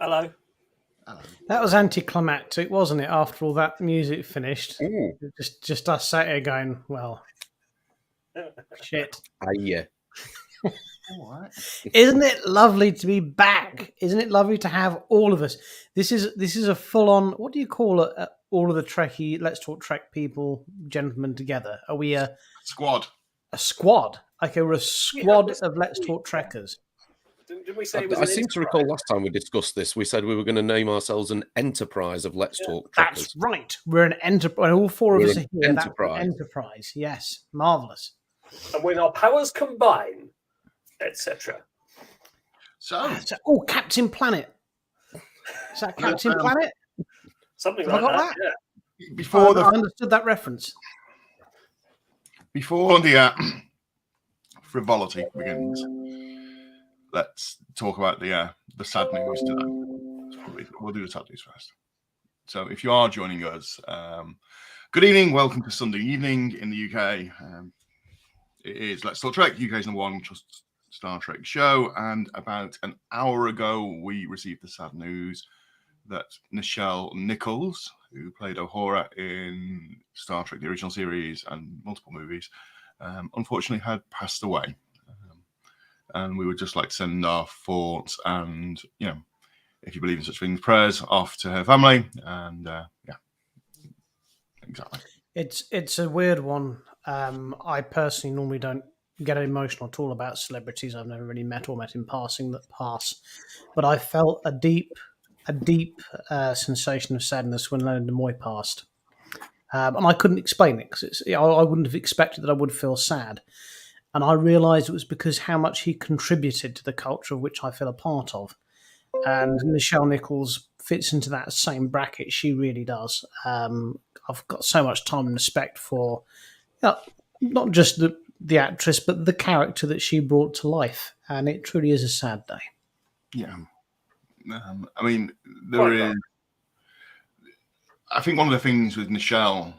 Hello. Hello. That was anticlimactic, wasn't it? After all that music finished, Ooh. just us sat here going, "Well, shit." Yeah. All right. Isn't it lovely to be back? Isn't it lovely to have all of us? This is a full on. What do you call it? All of the Trekkie Let's Talk Trek people, gentlemen, together. Are we a Squad. squad? Okay, we're a squad of Let's Talk Trekkers. Didn't we say it was I seem to recall last time we discussed this, we said we were going to name ourselves an enterprise of Let's Talk Trekkers. That's right. We're an enterprise. All four of us are here. Enterprise. That's enterprise. Yes, marvelous. And when our powers combine, etc. So, Oh, Captain Planet. Is that Captain Planet? Something Have like I got that. Yeah. before I understood that reference. Before the frivolity begins, let's talk about the sad news today. We'll do the sad news first. So, if you are joining us, good evening. Welcome to Sunday evening in the UK. It is Let's Talk Trek, UK's #1 Star Trek show. And about an hour ago, we received the sad news that Nichelle Nichols, who played Uhura in Star Trek, the original series, and multiple movies, unfortunately had passed away. And we would just like to send our thoughts and, if you believe in such things, prayers off to her family. And exactly. It's a weird one. I personally normally don't get emotional at all about celebrities I've never really met or met in passing that pass, but I felt a deep sensation of sadness when Leonard Nimoy passed, and I couldn't explain it because I wouldn't have expected that I would feel sad, and I realised it was because how much he contributed to the culture of which I feel a part of, and Nichelle Nichols fits into that same bracket. She really does. I've got so much time and respect for not just the actress, but the character that she brought to life. And it truly is a sad day. Yeah. I mean, I think one of the things with Nichelle,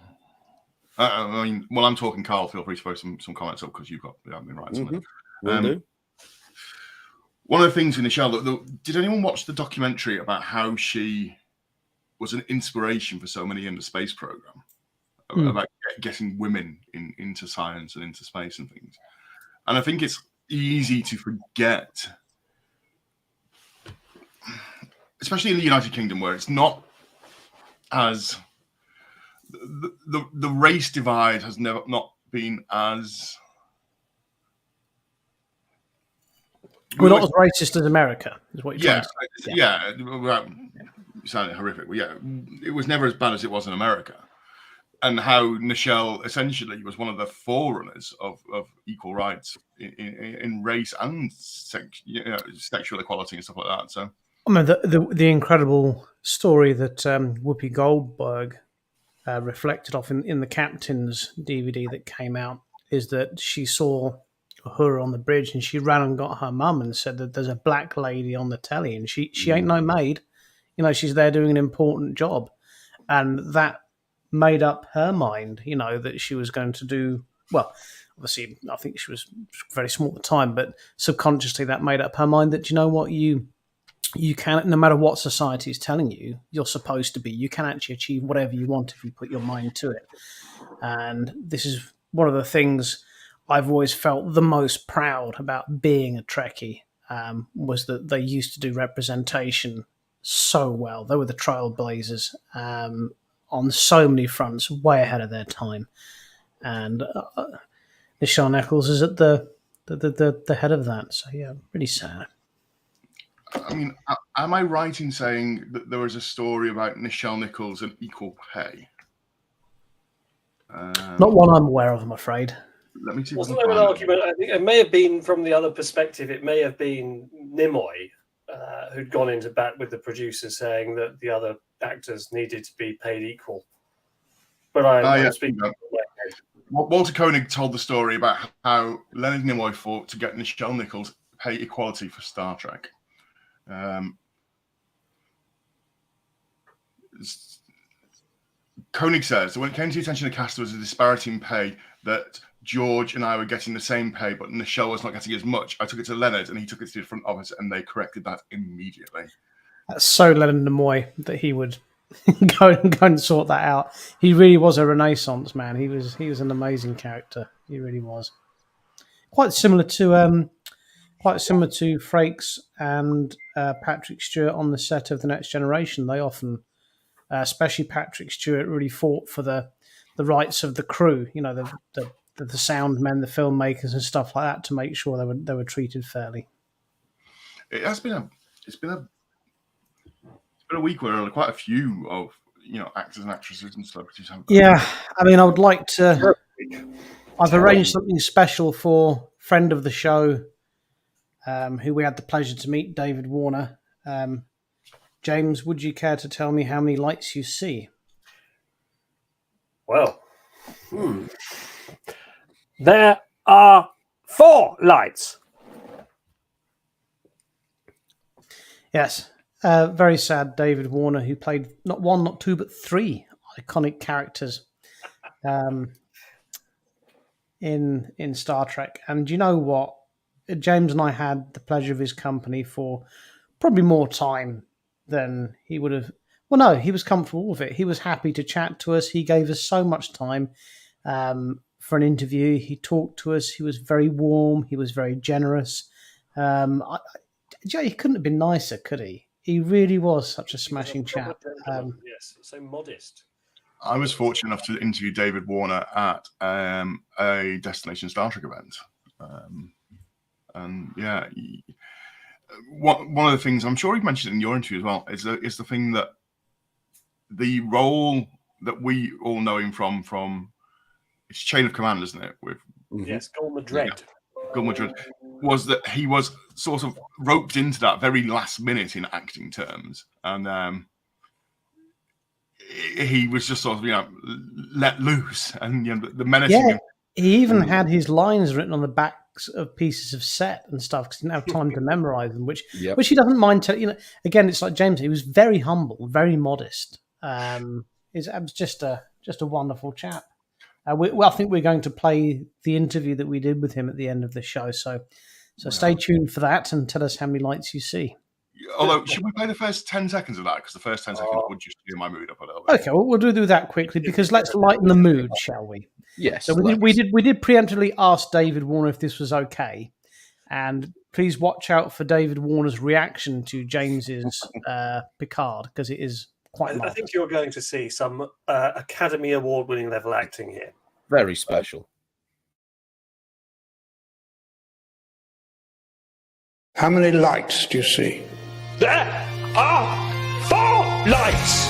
I'm talking, Carl, feel free to throw some comments up because you've got the admin rights on it. Will do. One of the things with Nichelle, did anyone watch the documentary about how she was an inspiration for so many in the space program? About getting women into science and into space and things. And I think it's easy to forget, especially in the United Kingdom, where it's not as the race divide has not been as not as racist as America, is what you're trying to say. Yeah. It sounded horrific. But it was never as bad as it was in America. And how Nichelle essentially was one of the forerunners of equal rights in race and sexual equality and stuff like that. So, I mean, the incredible story that Whoopi Goldberg reflected off in the Captain's DVD that came out is that she saw her on the bridge and she ran and got her mum and said that there's a black lady on the telly and she ain't no maid. She's there doing an important job. And that made up her mind, that she was going to do well. Obviously, I think she was very small at the time, but subconsciously that made up her mind that you can, no matter what society is telling you, you're supposed to be. You can actually achieve whatever you want if you put your mind to it. And this is one of the things I've always felt the most proud about being a Trekkie, was that they used to do representation so well. They were the trailblazers. On so many fronts, way ahead of their time, and Nichelle Nichols is at the head of that. So yeah, really sad. I mean, am I right in saying that there was a story about Nichelle Nichols and equal pay? Not one I'm aware of, I'm afraid. Let me see. Wasn't there an argument? I think it may have been from the other perspective. It may have been Nimoy who'd gone into bat with the producers saying that the other actors needed to be paid equal. But I'm speaking about Walter Koenig told the story about how Leonard Nimoy fought to get Nichelle Nichols pay equality for Star Trek. Koenig says that when it came to the attention of the cast, there was a disparity in pay, that George and I were getting the same pay, but Nichelle was not getting as much. I took it to Leonard and he took it to the front office and they corrected that immediately. That's so Leonard Nimoy that he would go and sort that out. He really was a Renaissance man. He was an amazing character. He really was. Quite similar to Frakes and Patrick Stewart on the set of The Next Generation. They often, especially Patrick Stewart, really fought for the rights of the crew. You know, the sound men, the filmmakers, and stuff like that, to make sure they were treated fairly. It's been a week where quite a few of actors and actresses and celebrities have. Yeah, I mean, I would like to. I've arranged something special for friend of the show, who we had the pleasure to meet, David Warner. James, would you care to tell me how many lights you see? Well, there are 4 lights. Yes. Very sad David Warner, who played not 1, not 2, but 3 iconic characters in Star Trek. And you know what? James and I had the pleasure of his company for probably more time than he would have. Well, no, he was comfortable with it. He was happy to chat to us. He gave us so much time for an interview. He talked to us. He was very warm. He was very generous. He couldn't have been nicer, could he? He really was such a smashing chap. Yes, so modest. I was fortunate enough to interview David Warner at a Destination Star Trek event. And yeah, one of the things I'm sure you mentioned in your interview as well is the thing that the role that we all know him from it's Chain of Command, isn't it? With yes, Gul Madred. Yeah, Gul Madred, was that he was sort of roped into that very last minute in acting terms, and he was just sort of let loose, and the menacing. Yeah, he even had his lines written on the backs of pieces of set and stuff because he didn't have time to memorize them, which he doesn't mind telling. Again, it's like James. He was very humble, very modest. It was just a wonderful chap. I think we're going to play the interview that we did with him at the end of the show. So stay tuned for that and tell us how many lights you see. Although, should we play the first 10 seconds of that? Because the first 10 seconds would just steer my mood up a little bit. Okay, well, we'll do that quickly because let's lighten the mood, shall we? Yes. So we did preemptively ask David Warner if this was okay, and please watch out for David Warner's reaction to James's Picard because it is quite. I think you're going to see some Academy Award-winning level acting here. Very special. How many lights do you see? There are 4 lights.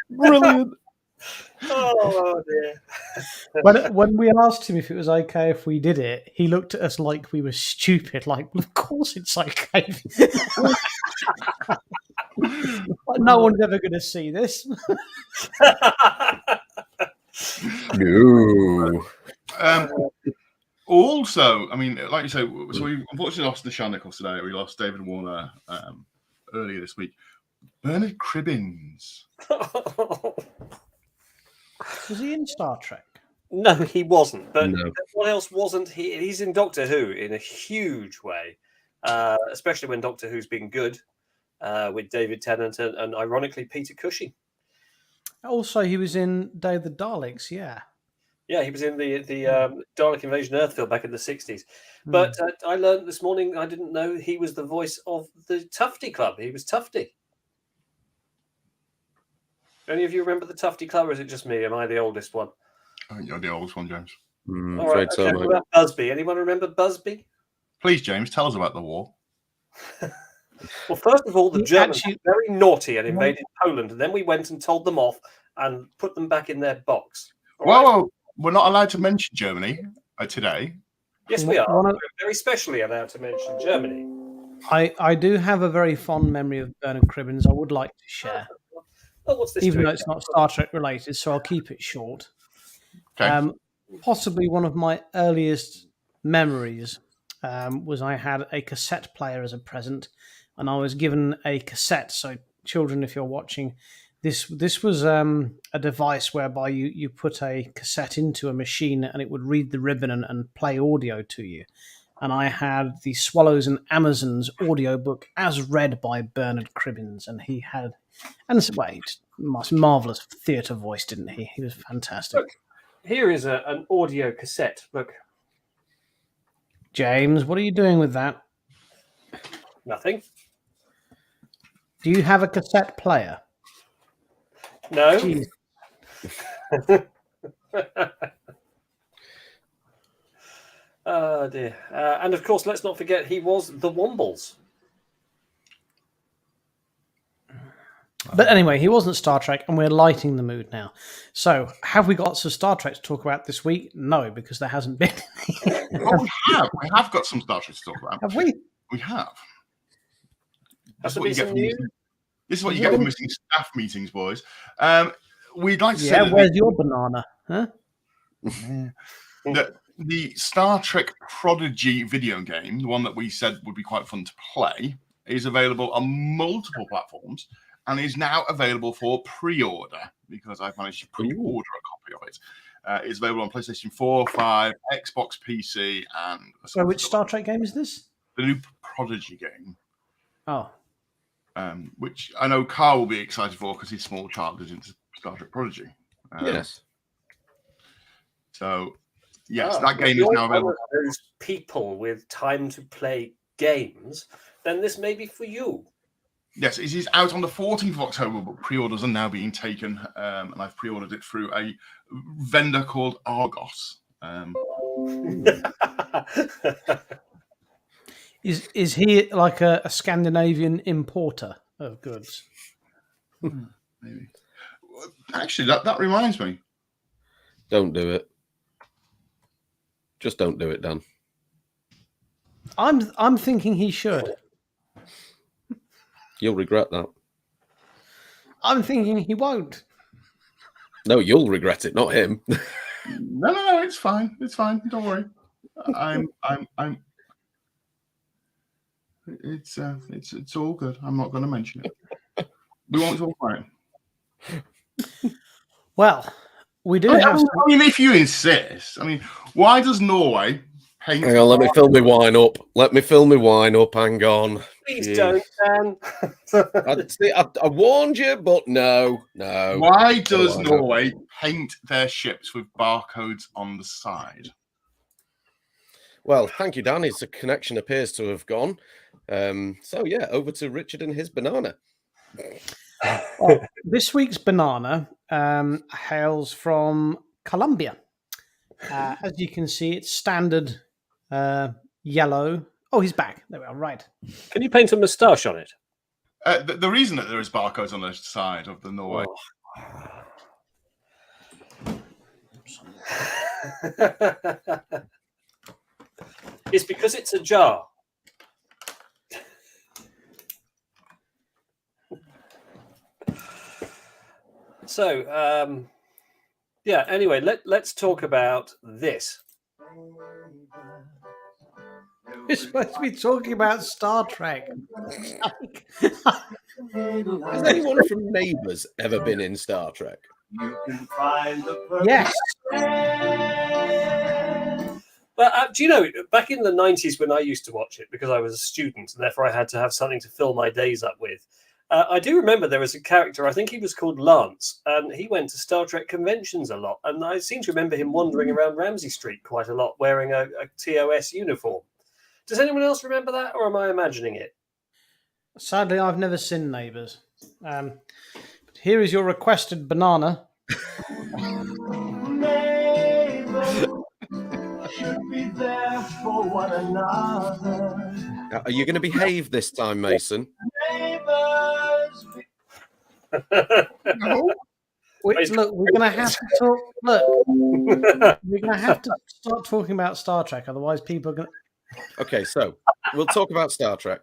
Brilliant. Oh dear. When we asked him if it was okay if we did it, he looked at us like we were stupid. Like, well, of course it's okay. No one's ever going to see this. No. Also, I mean, like you say, so we unfortunately lost Nishan Nichols today. We lost David Warner earlier this week. Bernard Cribbins. Was he in Star Trek? No, he wasn't. But No. what else wasn't he? He's in Doctor Who in a huge way, especially when Doctor Who's been good with David Tennant and ironically Peter Cushing. Also, he was in Day of the Daleks. Yeah. Yeah, he was in the Dalek Invasion Earth film back in the 60s. But I learned this morning, I didn't know he was the voice of the Tufty Club. He was Tufty. Any of you remember the Tufty Club, or is it just me? Am I the oldest one? I think you're the oldest one, James. All right, okay. What about Busby? Anyone remember Busby? Please, James, tell us about the war. Well, first of all, the Germans were very naughty and invaded Poland, and then we went and told them off and put them back in their box. Well, we're not allowed to mention Germany today. Yes, we are. We're very specially allowed to mention Germany. I do have a very fond memory of Bernard Cribbins I would like to share. Oh, what's this Even doing? though it's not Star Trek related, so I'll keep it short. Okay. Possibly one of my earliest memories was I had a cassette player as a present, and I was given a cassette. So, children, if you're watching, This was a device whereby you put a cassette into a machine and it would read the ribbon and play audio to you. And I had the Swallows and Amazons audiobook as read by Bernard Cribbins, and he had, and wait, marvelous theatre voice, didn't he? He was fantastic. Look, here is an audio cassette. Look, James, what are you doing with that? nothing. Do you have a cassette player? No. Jeez. Oh dear. And of course, let's not forget he was the Wombles. But anyway, he wasn't Star Trek, and we're lighting the mood now. So, have we got some Star Trek to talk about this week? No, because there hasn't been. Oh, we have. We have got some Star Trek to talk about. Have we? We have. Has This is there what been you get some from news? This is what you get from missing staff meetings, boys. We'd like to say Yeah, that where's your banana? Huh? the Star Trek Prodigy video game, the one that we said would be quite fun to play, is available on multiple platforms and is now available for pre-order because I've managed to pre-order a copy of it. It's available on PlayStation 4, 5, Xbox PC, and... So, which Star Trek game is this? The new Prodigy game. Oh, Which I know Carl will be excited for because his small child is into Star Trek Prodigy. Yes. So, yes, Ah, that game if is you're now one available. of those people with time to play games, then this may be for you. Yes, it is out on the 14th of October, but pre-orders are now being taken, and I've pre-ordered it through a vendor called Argos. is he like a Scandinavian importer of goods? Maybe. Actually, that reminds me. Don't do it. Just don't do it, Dan. I'm thinking he should. You'll regret that. I'm thinking he won't. No, you'll regret it, not him. No, it's fine. It's fine. Don't worry. It's all good. I'm not going to mention it. We won't talk about it. Well, we do I have. mean, if you insist. I mean, why does Norway paint? Hang on, let me fill me wine up. Hang on. Please Jeez. don't, Dan. I warned you, but no. Why does Norway paint their ships with barcodes on the side? Well, thank you, Dan. His connection appears to have gone. So, yeah, over to Richard and his banana. Well, this week's banana hails from Colombia. As you can see, it's standard yellow. Oh, he's back. There we are. Right. Can you paint a moustache on it? The reason that there is barcodes on the side of the Norway. It's because it's a jar. So, yeah, anyway, let's talk about this. We're supposed to be talking about Star Trek. Has anyone from Neighbours ever been in Star Trek? Yes. But do you know, back in the 90s when I used to watch it, because I was a student, and therefore I had to have something to fill my days up with, I do remember there was a character, I think he was called Lance, and he went to Star Trek conventions a lot, and I seem to remember him wandering around Ramsey Street quite a lot, wearing a TOS uniform. Does anyone else remember that, or am I imagining it? Sadly, I've never seen Neighbours. But here is your requested banana. Should be there for one another. Are you going to behave this time, Mason? Neighbors. No. Look, we're going to have to talk. Look, we're going to have to start talking about Star Trek. Otherwise, people are going to. Okay, so we'll talk about Star Trek.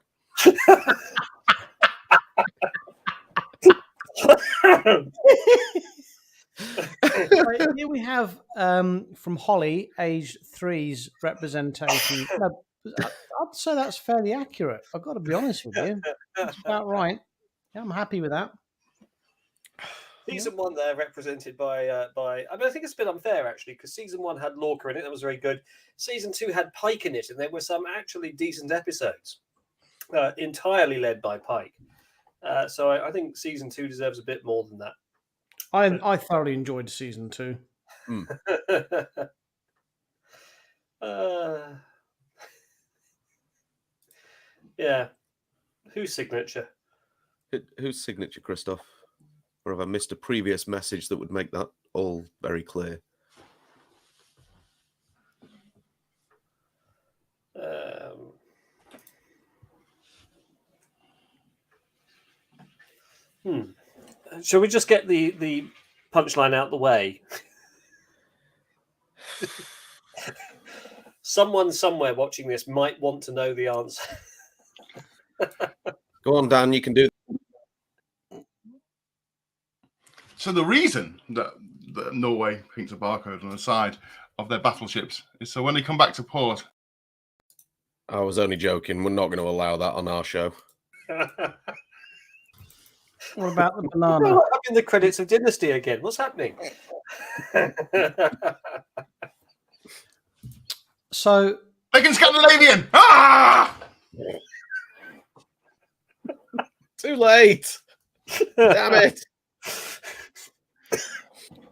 Right, here we have from Holly, age 3's representation. No, I'd say that's fairly accurate. I've got to be honest with you. That's about right. Yeah, I'm happy with that. Season 1 there represented by. I mean, I think it's a bit unfair actually because season 1 had Lorca in it. That was very good. Season 2 had Pike in it, and there were some actually decent episodes, entirely led by Pike. So I think season 2 deserves a bit more than that. I thoroughly enjoyed season 2. Yeah. Whose signature? Whose signature, Christoph? Or have I missed a previous message that would make that all very clear? Shall we just get the punchline out the way? Someone somewhere watching this might want to know the answer. Go on, Dan, you can do. So the reason that Norway paints a barcode on the side of their battleships is so when they come back to port. I was only joking. We're not going to allow that on our show. What about the banana? What happened in the credits of Dynasty again? What's happening? So Making Scandinavian! Ah! Too late. Damn it.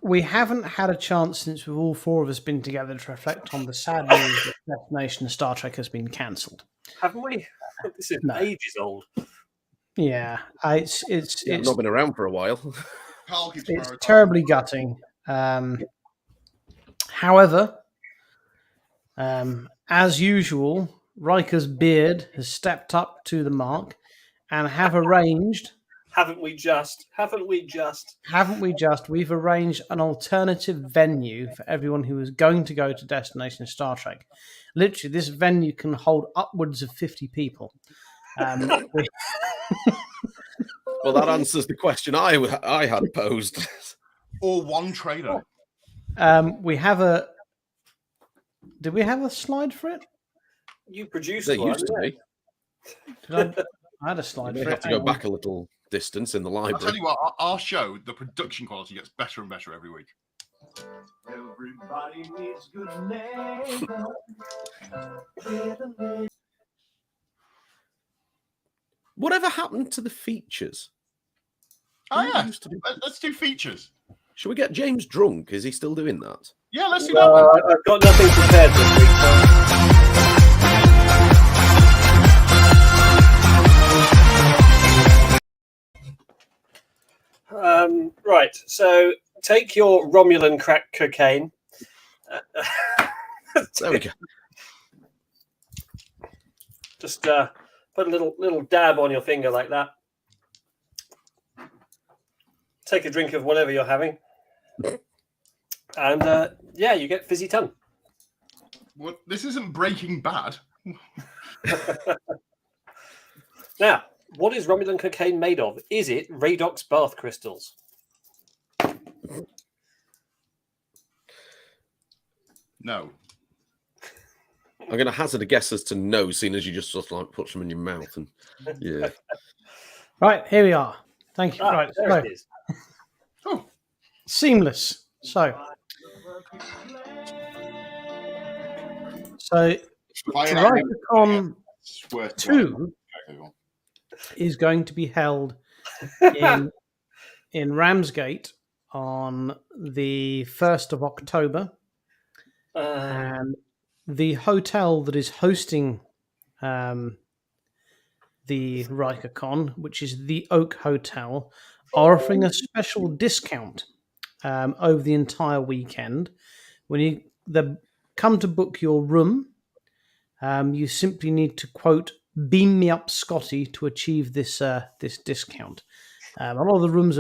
we haven't had a chance since we've all four of us been together to reflect on the sad news that Destination Star Trek has been cancelled. Haven't we? This is ages old. Yeah, it's not been around for a while. It's terribly gutting. However, as usual, Riker's beard has stepped up to the mark and have arranged. Haven't we just? We've arranged an alternative venue for everyone who is going to go to Destination Star Trek. Literally, this venue can hold upwards of 50 people. Well, that answers the question I had posed. Or one trader. We have a. Did we have a slide for it? You produced There one. used to be. I had a slide You for may it. have to go back a little distance in the I'll tell library. you what, our show, the production quality gets better and better every week. Everybody needs good neighbor. Whatever happened to the features? Oh, yeah. Used to do- Let's do features. Should we get James drunk? Is he still doing that? Yeah, let's do that one. I've got nothing prepared this week. Right, so take your Romulan crack cocaine. There we go. Just put a little dab on your finger like that. Take a drink of whatever you're having. And yeah, you get fizzy tongue. Well, this isn't Breaking Bad. Now, what is Romulan cocaine made of? Is it Radox bath crystals? No. I'm going to hazard a guess as to no, seeing as you just sort of like put them in your mouth. And yeah. Right, here we are. Thank you. Right, there so, it is. Oh, seamless. So Dracon 2 is going to be held in Ramsgate on the 1st of October. And the hotel that is hosting the RikerCon, which is the Oak Hotel, are offering a special discount over the entire weekend. When you come to book your room, you simply need to quote "Beam me up, Scotty" to achieve this this discount. A lot of the rooms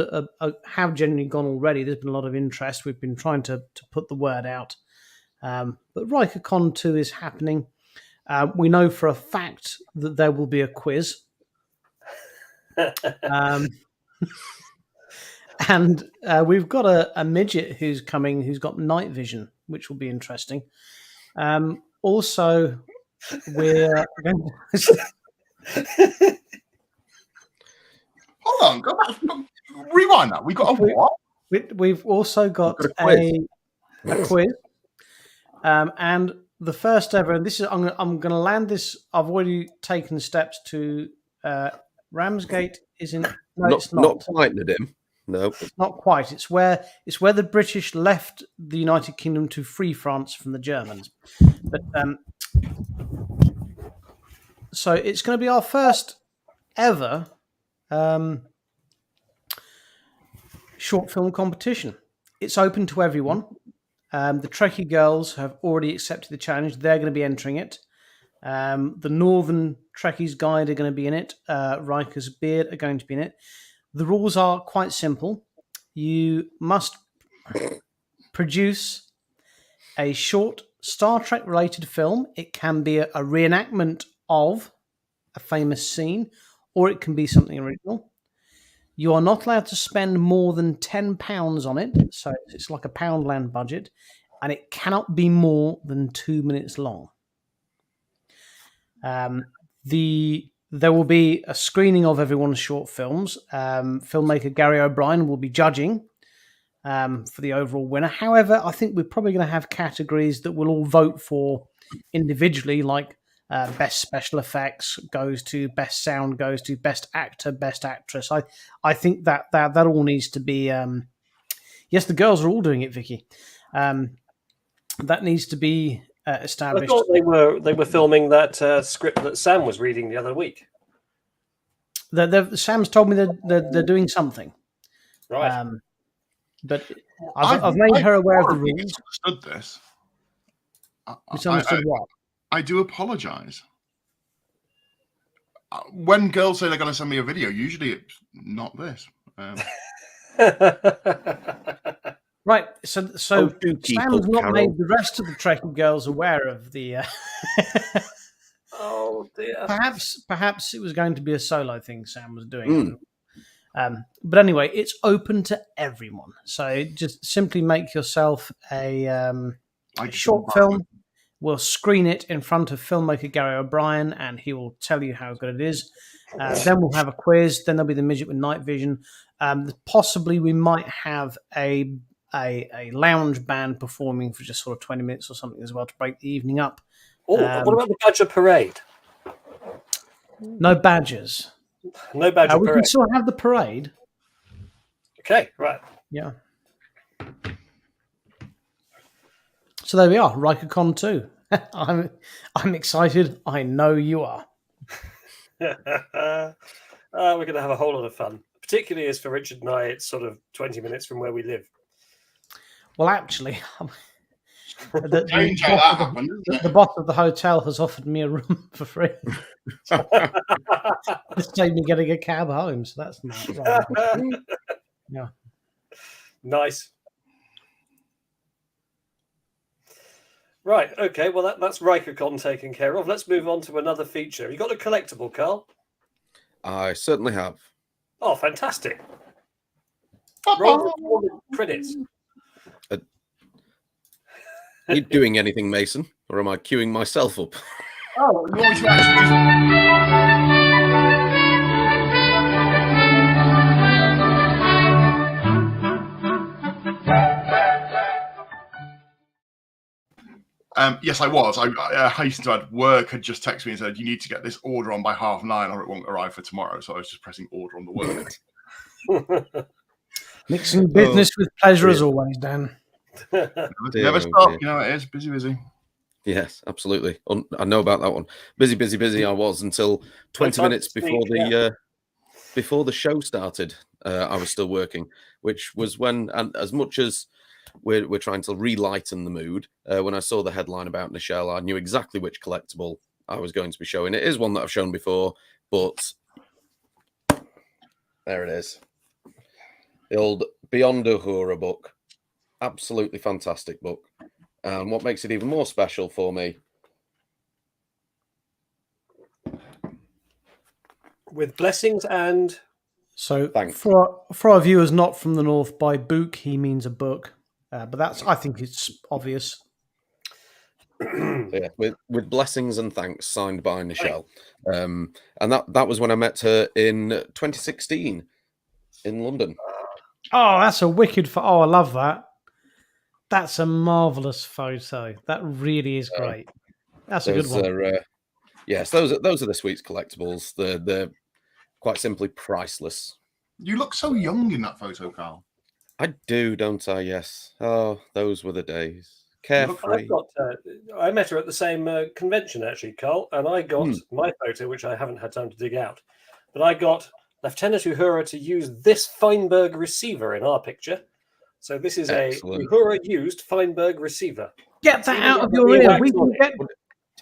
have generally gone already. There's been a lot of interest. We've been trying to put the word out. But RikerCon 2 is happening. We know for a fact that there will be a quiz. And we've got a midget who's coming who's got night vision, which will be interesting. Also, we're hold on. Go back. Rewind that. We got a what? We've also got We've got a a quiz. And the first ever, and this is I'm going to land this. I've already taken steps to Ramsgate. Is in no, it's Not not. quite, Nadim. No. It's not quite. It's where the British left the United Kingdom to free France from the Germans. But so it's going to be our first ever short film competition. It's open to everyone. The Trekkie girls have already accepted the challenge. They're going to be entering it. The Northern Trekkies Guide are going to be in it. Riker's Beard are going to be in it. The rules are quite simple. You must produce a short Star Trek related film. It can be a reenactment of a famous scene, or it can be something original. You are not allowed to spend more than £10 on it, so it's like a Poundland budget, and it cannot be more than 2 minutes long. There will be a screening of everyone's short films. Filmmaker Gary O'Brien will be judging for the overall winner. However, I think we're probably going to have categories that we'll all vote for individually, like best special effects goes to best sound, goes to best actor, best actress. I think that all needs to be. Yes, the girls are all doing it, Vicky. That needs to be established. I thought they were filming that script that Sam was reading the other week. Sam's told me they're doing something, Right? but I've made her aware of the rules. Misunderstood this. Misunderstood what? I do apologise. When girls say they're going to send me a video, usually it's not this. Right, so Sam's not made the rest of the Trekkie girls aware of the. Oh dear. Perhaps it was going to be a solo thing Sam was doing. But anyway, it's open to everyone. So just simply make yourself a short film. We'll screen it in front of filmmaker Gary O'Brien, and he will tell you how good it is. Then we'll have a quiz. Then there'll be the midget with night vision. Possibly we might have a lounge band performing for just sort of 20 minutes or something as well to break the evening up. Oh, what about the Badger Parade? No badgers. No Badger We Parade. can still have the parade. Okay, right. Yeah. So there we are, RikerCon 2. I'm excited. I know you are. We're going to have a whole lot of fun. Particularly as for Richard and I, it's sort of 20 minutes from where we live. Well, actually, the boss of the hotel has offered me a room for free. This saved me getting a cab home, so that's not right. Yeah. Nice. Right, okay, well, that's RikerCon taken care of. Let's move on to another feature. You got a collectible, Carl? I certainly have. Oh, fantastic. Roll the credits. Are you doing anything, Mason? Or am I queuing myself up? Oh, you want me to actually... Yes, I was. I hastened to add, work had just texted me and said, you need to get this order on by 9:30 or it won't arrive for tomorrow. So I was just pressing order on the work. Mixing business with pleasure as always, Dan. Never stop. You know, it is busy. Yes, absolutely. I know about that one. Busy I was until 20 minutes before the show started. I was still working, which was when, and as much as we're trying to relighten the mood, when I saw the headline about Nichelle, I knew exactly which collectible I was going to be showing. It is one that I've shown before, but there it is. The old Beyond Uhura book. Absolutely fantastic book. And what makes it even more special for me, with blessings and... So thanks. For our viewers not from the north, by book he means a book. But I think it's obvious. So yeah, with blessings and thanks, signed by Nichelle. And that was when I met her in 2016 in London. Oh, that's a wicked. Oh, I love that. That's a marvelous photo. That really is great. That's a good Those one. are yes, those are this week's collectibles. They're quite simply priceless. You look so young in that photo, Carl. I do, don't I? Yes. Oh, those were the days. You look- Carefree. I met her at the same convention, actually, Carl, and I got Hmm. my photo, which I haven't had time to dig out. But I got Lieutenant Uhura to use this Feinberg receiver in our picture. So this is Excellent. a Uhura used Feinberg receiver. Get that Even out got of the your ear. wax We on can it.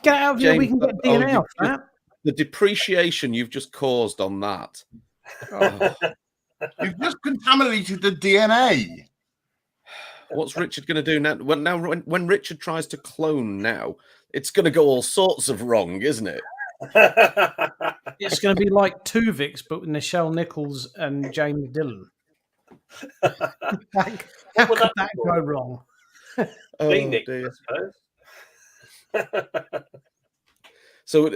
get out of here. We James, can get DNA off that. the depreciation you've just caused on that. Oh, You've just contaminated the DNA. what's Richard going to do now? Well, now when Richard tries to clone now, it's going to go all sorts of wrong, isn't it? It's going to be like Tuvix, but with Nichelle Nichols and James Dillon. How would could that that be go wrong? Oh Phoenix, dear. I suppose. So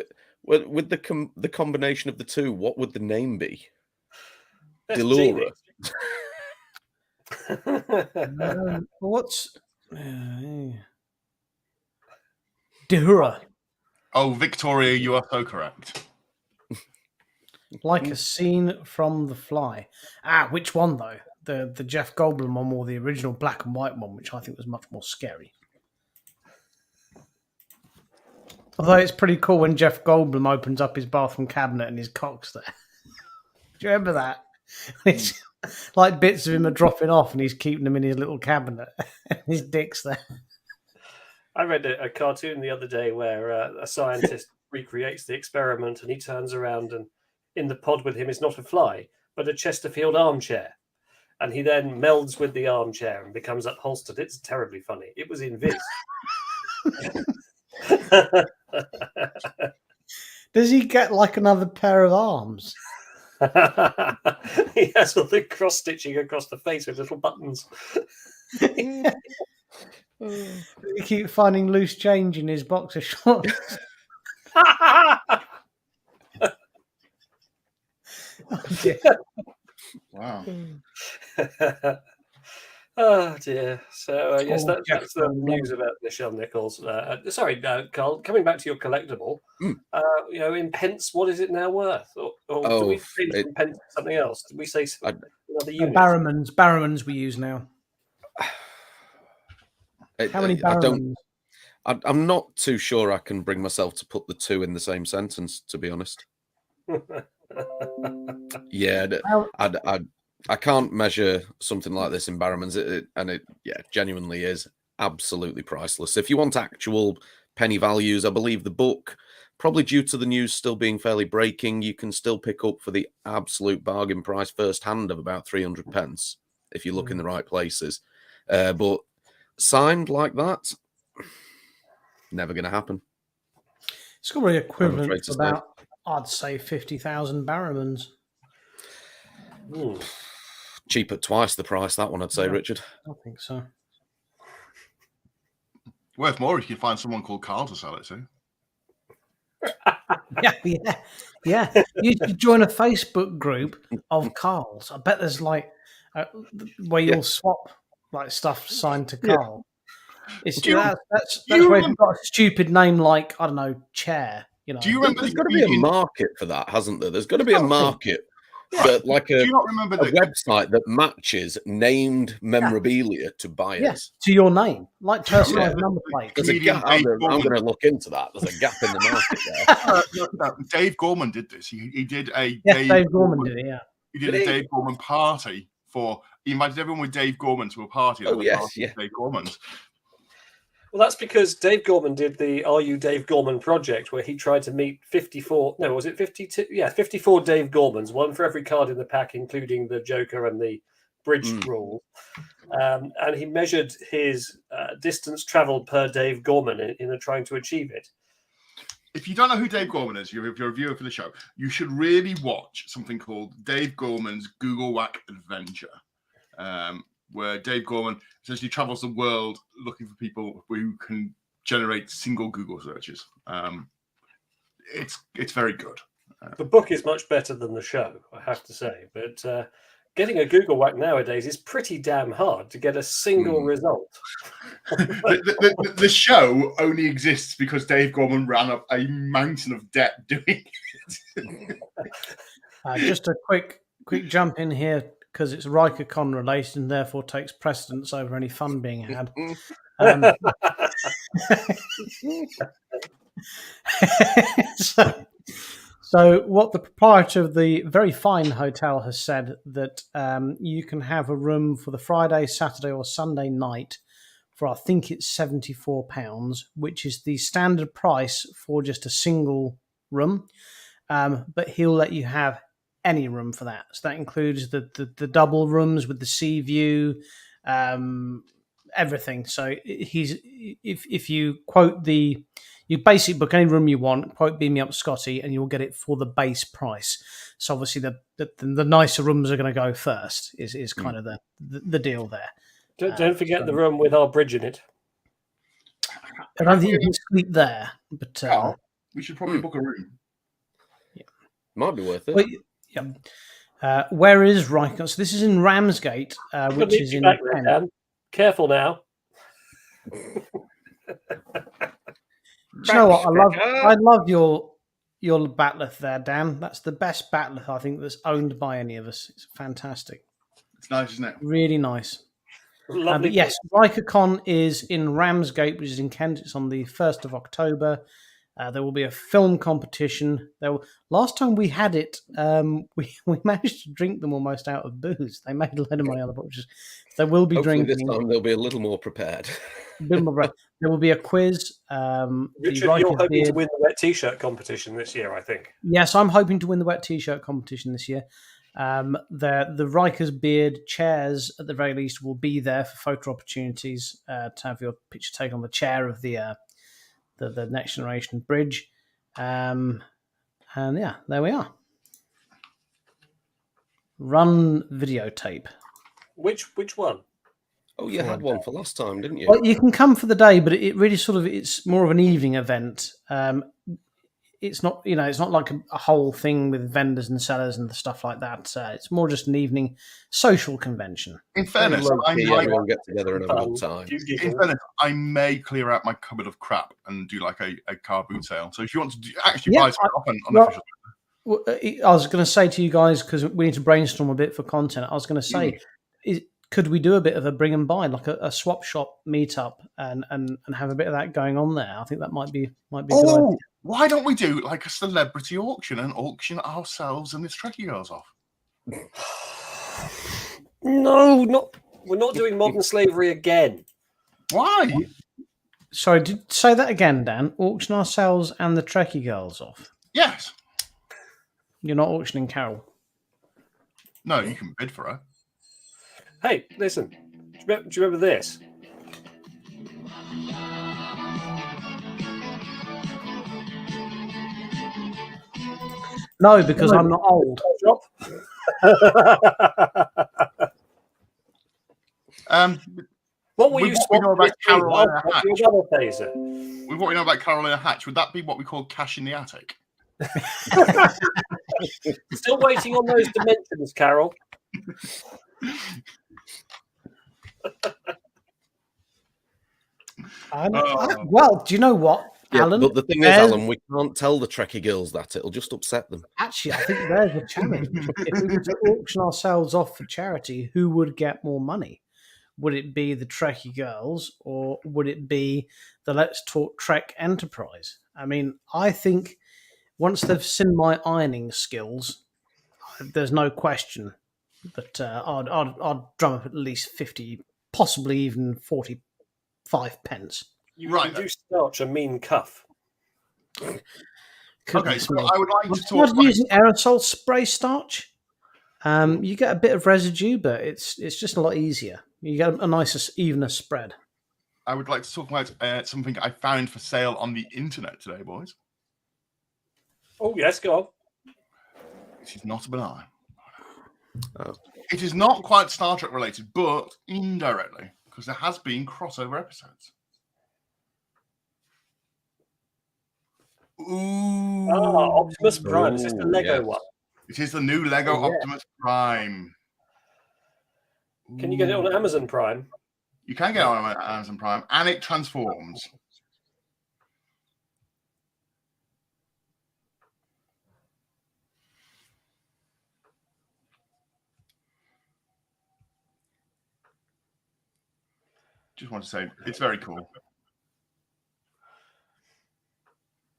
with the combination of the two, what would the name be? That's Delura. What's Dehura? Oh, Victoria, you are so correct. Like a scene from The Fly. Ah, which one though? The Jeff Goldblum one or the original black and white one, which I think was much more scary. Although it's pretty cool when Jeff Goldblum opens up his bathroom cabinet and his cock's there. Do you remember that? It's like bits of him are dropping off and he's keeping them in his little cabinet and his dick's there. I read a cartoon the other day where a scientist recreates the experiment and he turns around and in the pod with him is not a fly, but a Chesterfield armchair. And he then melds with the armchair and becomes upholstered. It's terribly funny. It was in Viz. Does he get like another pair of arms? He has all the cross stitching across the face with little buttons. You keep finding loose change in his boxer shorts. Oh, dear. Wow. Oh dear. So yes, Oh, that's the news about Nichelle Nichols. Sorry, Carl. Coming back to your collectible, in pence, what is it now worth? Or do we change from pence to something else? Did we say another unit? Barrowmans we use now. How many Barrowmans? I'm not too sure I can bring myself to put the two in the same sentence, to be honest. Yeah, I can't measure something like this in Barrowmans, it genuinely is absolutely priceless. If you want actual penny values, I believe the book, probably due to the news still being fairly breaking, you can still pick up for the absolute bargain price first hand of about 300 pence if you look in the right places. But signed like that, never going to happen. It's got to be equivalent to about, I'd say, 50,000 Barrowmans. Cheap at twice the price, that one, I'd say, Richard. I think so. Worth more if you find someone called Carl to sell it to. Yeah. You should join a Facebook group of Carls. I bet there's like where you'll swap like stuff signed to Carl. That's where you've got a stupid name like, I don't know, chair. You know, do you remember there's got to be a market for that, hasn't there? There's got to be a market for like a website that matches named memorabilia to buyers. Yes, to your name, like personalized number plate. There's a gap. I'm going to look into that. There's a gap in the market there. Dave Gorman did this. He did a Dave Gorman did it. Yeah, he did a Dave Gorman party he invited everyone with Dave Gorman to a party. Dave Gorman's. Well, that's because Dave Gorman did the Are You Dave Gorman project, where he tried to meet 54, no, was it 52? Yeah, 54 Dave Gormans, one for every card in the pack, including the Joker and the bridge rule. And he measured his distance traveled per Dave Gorman in trying to achieve it. If you don't know who Dave Gorman is, you're a viewer for the show, you should really watch something called Dave Gorman's Google Whack Adventure. Where Dave Gorman essentially travels the world looking for people who can generate single Google searches. It's very good. The book is much better than the show, I have to say. But getting a Google whack nowadays is pretty damn hard to get a single result. The show only exists because Dave Gorman ran up a mountain of debt doing it. Just a quick jump in here because it's RikerCon related and therefore takes precedence over any fun being had. So what the proprietor of the very fine hotel has said that you can have a room for the Friday, Saturday, or Sunday night for I think it's £74, which is the standard price for just a single room. But he'll let you have any room for that. So that includes the double rooms with the sea view, everything. So if you quote you basically book any room you want, quote Beam Me Up Scotty, and you'll get it for the base price. So obviously the nicer rooms are going to go first is kind of the deal there. Don't forget the room with our bridge in it. I don't think you can sleep there, but we should probably book a room. Yeah, might be worth it. Well, yeah. Where is Riker? So this is in Ramsgate, which is in Kent. Careful now. Do you know what? I love your batleth there, Dan. That's the best batleth I think that's owned by any of us. It's fantastic. It's nice, isn't it? Really nice. Lovely. But yes, RikerCon is in Ramsgate, which is in Kent. It's on the 1st of October. There will be a film competition. Last time we had it, we managed to drink them almost out of booze. They made a load of money on the books. There will be Hopefully drinking. This time they'll be a little more prepared. There will be a quiz. Richard, you're hoping to win the wet T-shirt competition this year, I think. Yes, I'm hoping to win the wet T-shirt competition this year. The Riker's Beard chairs, at the very least, will be there for photo opportunities to have your picture taken on the chair of the Next Generation bridge. And yeah, there we are. Run videotape. Which one? Oh, you had one for last time, didn't you? Well, you can come for the day, but it really it's more of an evening event. It's not, it's not like a whole thing with vendors and sellers and stuff like that. It's more just an evening social convention. In fairness, everyone get together and have a good time. In fairness, I may clear out my cupboard of crap and do like a car boot sale. So if you want to buy stuff on official. Well, I was going to say to you guys, because we need to brainstorm a bit for content. I was going to say, could we do a bit of a bring and buy, like a swap shop meetup, and have a bit of that going on there? I think that might be a good idea. Why don't we do like a celebrity auction and auction ourselves and the Trekkie girls off? No, we're not doing modern slavery again. Why? Sorry, say that again, Dan. Auction ourselves and the Trekkie girls off. Yes. You're not auctioning Carol. No, you can bid for her. Hey, listen. Do you remember this? No, because I'm not old. What were you we know about Carolina Hatch? With what we know about Carolina Hatch, would that be what we call cash in the attic? Still waiting on those dimensions, Carol. Well, do you know what, Yeah, Alan? but the thing is, Alan, we can't tell the Trekkie girls that. It'll just upset them. Actually, I think there's a challenge. If we were to auction ourselves off for charity, who would get more money? Would it be the Trekkie girls or would it be the Let's Talk Trek Enterprise? I mean, I think once they've seen my ironing skills, there's no question that I'd drum up at least 50, possibly even 45 pence. You do starch a mean cuff. Okay, so I would like to talk about using aerosol spray starch. You get a bit of residue, but it's just a lot easier. You get a nicer, evener spread. I would like to talk about something I found for sale on the internet today, boys. Oh, yes, go on. It is not a banana. Oh. It is not quite Star Trek related, but indirectly, because there has been crossover episodes. Ooh. Optimus Prime. Is this the Lego one? It is the new Lego Optimus Prime. Can you get it on Amazon Prime? You can get it on Amazon Prime, and it transforms. Just want to say, it's very cool.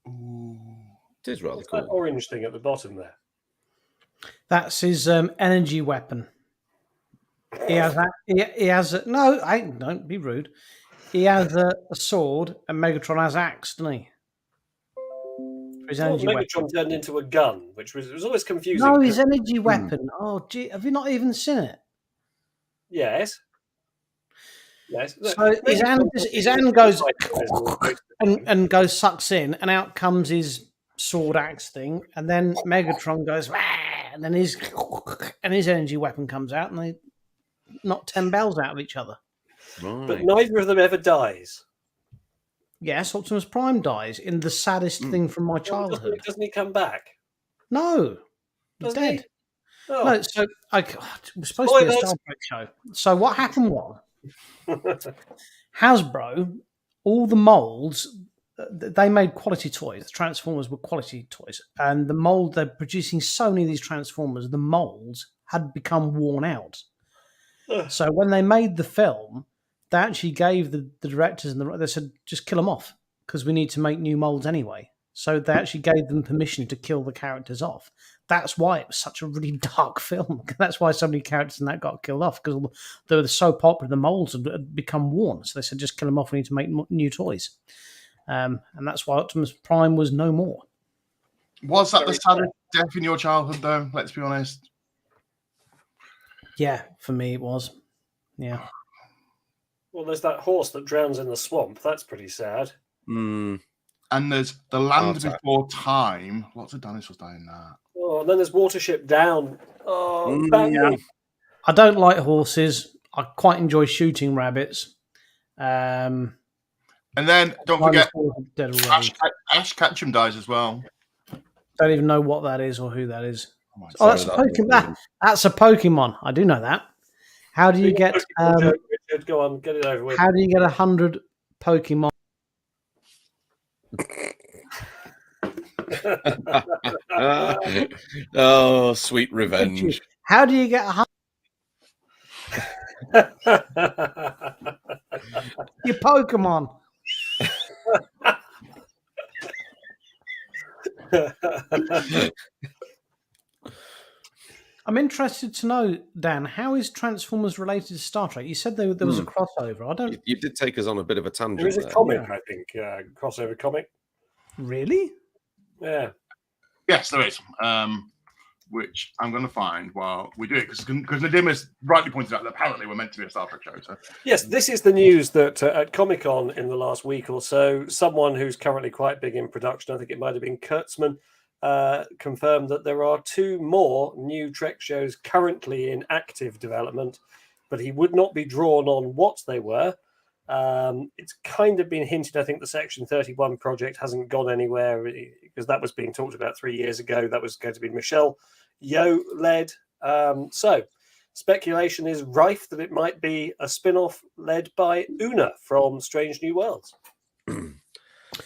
Ooh. It is rather What's cool. that orange thing at the bottom there? That's his energy weapon. He has that. He has a, no. Don't be rude. He has a sword, and Megatron has axe, doesn't he? For his energy weapon. Megatron turned into a gun, which was always confusing. No, his energy weapon. Oh, gee, have you not even seen it? Yes. Yes. So his hand goes and goes sucks in, and out comes his sword axe thing, and then Megatron goes, "Wah!" and then his energy weapon comes out, and they knock 10 bells out of each other. Right. But neither of them ever dies. Yes, Optimus Prime dies in the saddest thing from my childhood. Doesn't he come back? No, he's Doesn't dead. he? Oh. No, so we're supposed to be a Star Trek show. So what happened was Hasbro, all the molds, they made quality toys. The Transformers were quality toys, and the mold they're producing so many of these Transformers, the molds had become worn out. So when they made the film, they actually gave the directors they said just kill them off because we need to make new molds anyway. So they actually gave them permission to kill the characters off. That's why it was such a really dark film. That's why so many characters in that got killed off, because they were so popular, the molds had become worn. So they said, just kill them off, we need to make new toys. And that's why Optimus Prime was no more. Was that the saddest death in your childhood, though? Let's be honest. Yeah, for me it was. Yeah. Well, there's that horse that drowns in the swamp. That's pretty sad. Mm. And there's The Land Before Time. Lots of dinosaurs die in that. Oh, and then there's Watership Down. Oh, Batman. I don't like horses. I quite enjoy shooting rabbits. And then, don't forget, Dead Ash Ketchum dies as well. Don't even know what that is or who that is. Oh, that's a Pokemon. That's a Pokemon. I do know that. How do you get... Richard, go on, get it over with. How do you get 100 Pokemon? Oh, sweet revenge. How do you get 100? Your Pokemon. I'm interested to know, Dan, how is Transformers related to Star Trek? You said there was a crossover. I don't. You did take us on a bit of a tangent. There is a comic, I think, crossover comic. Really? Yeah. Yes, there is. Which I'm going to find while we do it, because Nadim rightly pointed out that apparently we're meant to be a Star Trek show. So. Yes, this is the news that at Comic-Con in the last week or so, someone who's currently quite big in production, I think it might have been Kurtzman, confirmed that there are 2 more new Trek shows currently in active development, but he would not be drawn on what they were. It's kind of been hinted, I think the Section 31 project hasn't gone anywhere because that was being talked about 3 years ago. That was going to be Michelle Yeoh led. So speculation is rife that it might be a spin-off led by Una from Strange New Worlds.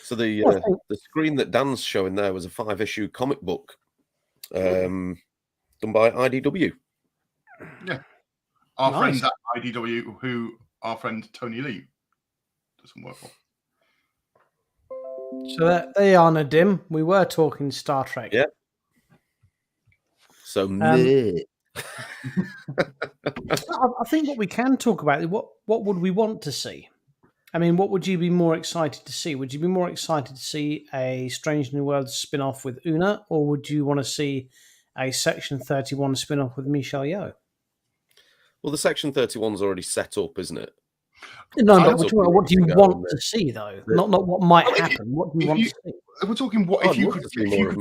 So the screen that Dan's showing there was a 5-issue comic book done by IDW. Yeah. Our friends at IDW, who our friend Tony Lee doesn't work for. So they are Nadim. We were talking Star Trek. Yeah. So I think what we can talk about is what would we want to see? I mean, what would you be more excited to see? Would you be more excited to see a Strange New Worlds spin-off with Una, or would you want to see a Section 31 spin-off with Michelle Yeoh? Well, the Section 31's already set up, isn't it? No, but what do you want to see, though? Not what might happen. What do you want to see? We're talking if you could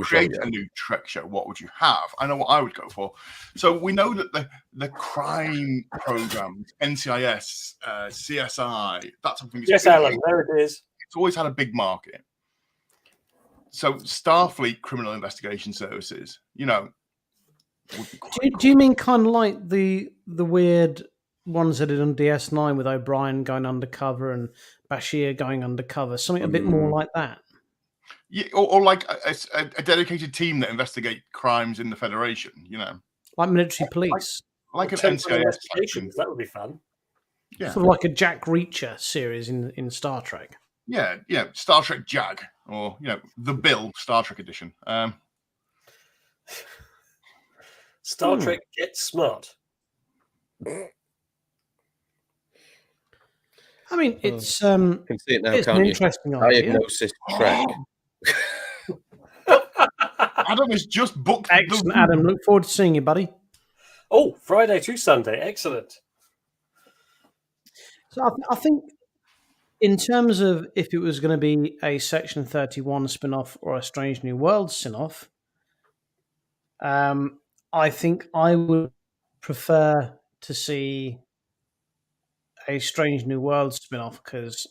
create a new Trek show, what would you have? I know what I would go for. So we know that the crime programs, NCIS, CSI, that's something. Yes, Alan, there it is. It's always had a big market. So Starfleet Criminal Investigation Services, would be do you mean kind of like the weird ones that did on DS9 with O'Brien going undercover and Bashir going undercover. Something a bit more like that. Yeah, or like a dedicated team that investigate crimes in the Federation. Like military police. Like an Temporal NCIS type investigations. thing. That would be fun. Yeah. Sort of like a Jack Reacher series in Star Trek. Yeah, Star Trek Jag, or the Bill Star Trek edition. Star Trek Get Smart. I mean, it's You can see it now, it's an can't you? interesting idea. Diagnosis Trek. Adam has just booked. Excellent, Adam. Look forward to seeing you, buddy. Oh, Friday to Sunday. Excellent. So I think in terms of if it was going to be a Section 31 spin-off or a Strange New Worlds spin-off, I think I would prefer to see a Strange New Worlds spin-off because